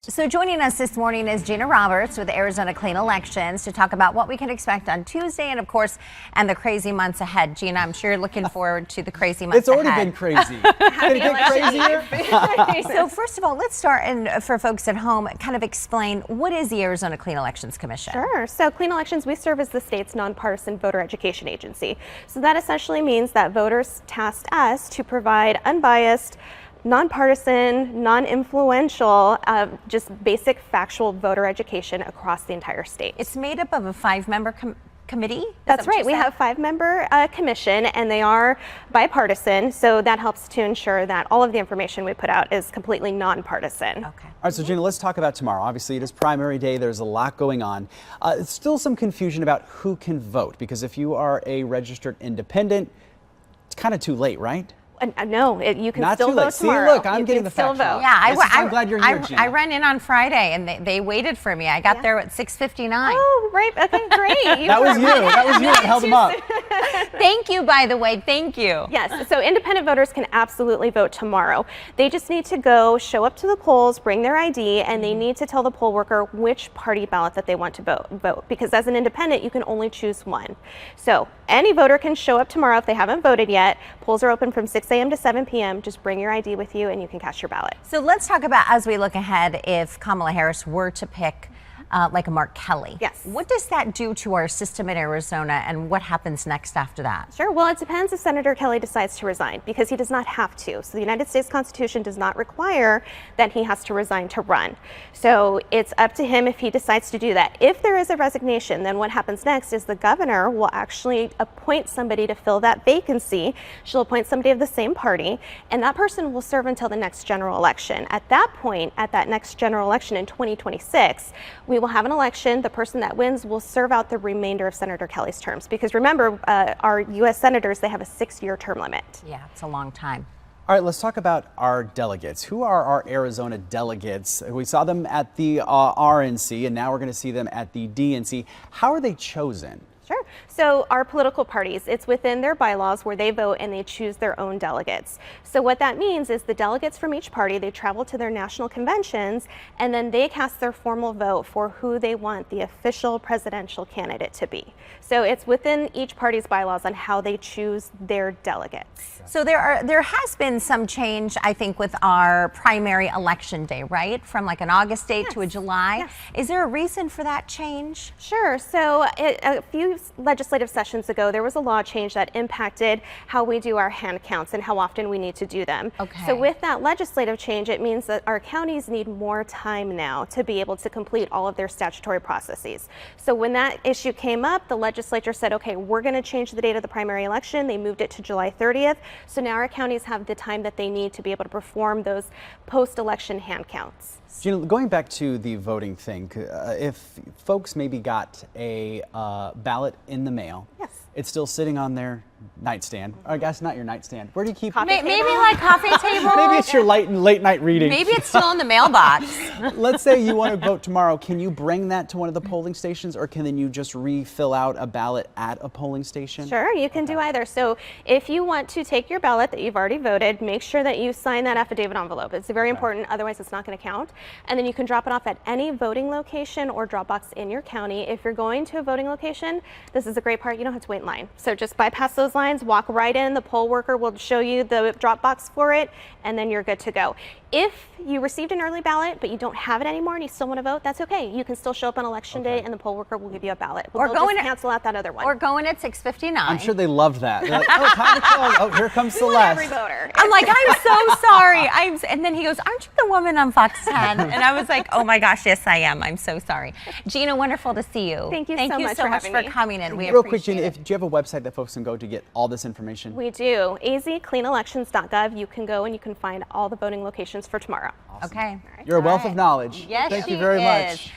So joining us this morning is Gina Roberts with Arizona Clean Elections to talk about what we can expect on Tuesday and, of course, and the crazy months ahead. Gina, I'm sure you're looking forward to the crazy months ahead. It's already been crazy. Can it get crazier? So first of all, let's start, and for folks at home, kind of explain what is the Arizona Clean Elections Commission? Sure. So Clean Elections, we serve as the state's nonpartisan voter education agency. So that essentially means that voters tasked us to provide unbiased, nonpartisan, non-influential, just basic factual voter education across the entire state. It's made up of a 5-member committee? That's right. We have a 5-member commission, and they are bipartisan, so that helps to ensure that all of the information we put out is completely nonpartisan. Okay. All right, so Gina, let's talk about tomorrow. Obviously, it is primary day. There's a lot going on. Still some confusion about who can vote, because if you are a registered independent, it's kind of too late, right? No, you can Not still too late. vote See, tomorrow. look, I'm You getting can the still facts vote. wrong. Yeah, I'm glad you're here, Gina. I ran in on Friday, and they waited for me. I got there at 6:59. Oh, right. Okay, great. That was you. That was you that held them up. Thank you, by the way. Thank you. Yes, so independent voters can absolutely vote tomorrow. They just need to go, show up to the polls, bring their ID, and they need to tell the poll worker which party ballot that they want to vote. Because as an independent, you can only choose one. So any voter can show up tomorrow if they haven't voted yet. Polls are open from 6 a.m. to 7 p.m. Just bring your ID with you and you can cast your ballot. So let's talk about, as we look ahead, if Kamala Harris were to pick like a Mark Kelly. Yes. What does that do to our system in Arizona, and what happens next after that? Sure. Well, it depends if Senator Kelly decides to resign, because he does not have to. So the United States Constitution does not require that he has to resign to run. So it's up to him if he decides to do that. If there is a resignation, then what happens next is the governor will actually appoint somebody to fill that vacancy. She'll appoint somebody of the same party, and that person will serve until the next general election. At that point, at that next general election in 2026, we will have an election. The person that wins will serve out the remainder of Senator Kelly's terms, because remember, our U.S. senators, they have a 6-year term limit. Yeah, it's a long time. All right, let's talk about our delegates. Who are our Arizona delegates? We saw them at the RNC, and now we're going to see them at the DNC. How are they chosen? Sure. So our political parties, it's within their bylaws where they vote and they choose their own delegates. So what that means is the delegates from each party, they travel to their national conventions, and then they cast their formal vote for who they want the official presidential candidate to be. So it's within each party's bylaws on how they choose their delegates. So there has been some change, I think, with our primary election day, right? From like an August date to a July. Yes. Is there a reason for that change? Sure. So a few legislative sessions ago, there was a law change that impacted how we do our hand counts and how often we need to do them. Okay. So with that legislative change, it means that our counties need more time now to be able to complete all of their statutory processes. So when that issue came up, the legislature said, okay, we're going to change the date of the primary election. They moved it to July 30th. So now our counties have the time that they need to be able to perform those post-election hand counts. Gina, going back to the voting thing, if folks maybe got a ballot in the mail, Yes. it's still sitting on their nightstand. Or I guess not your nightstand. Where do you keep Coffee it? Maybe like coffee table. Maybe it's your late night reading. Maybe it's still in the mailbox. Let's say you want to vote tomorrow. Can you bring that to one of the polling stations, or can then you just refill out a ballot at a polling station? Sure, you can do either. So if you want to take your ballot that you've already voted, make sure that you sign that affidavit envelope. It's very important, otherwise it's not going to count. And then you can drop it off at any voting location or drop box in your county. If you're going to a voting location, this is a great part, you don't have to wait in line. So just bypass those lines, walk right in, the poll worker will show you the drop box for it, and then you're good to go. If you received an early ballot but you don't have it anymore and you still want to vote, that's okay. You can still show up on election day and the poll worker will give you a ballot. Or they'll go in just cancel out that other one. Or going at 6:59. I'm sure they loved that. They're like, oh, time to call. Oh, here comes We want Celeste. every voter. I'm like, I'm so sorry. And then he goes, aren't you the woman on Fox 10? And I was like, oh my gosh, yes, I am. I'm so sorry. Gina, wonderful to see you. Thank you so much for having me. coming in. We Real quick, appreciate Gina, it. do you have a website that folks can go to get all this information? We do. azcleanelections.gov. You can go and you can find all the voting locations for tomorrow. Awesome. Okay. You're a wealth All of right. knowledge. Yes, Thank you she very is. much.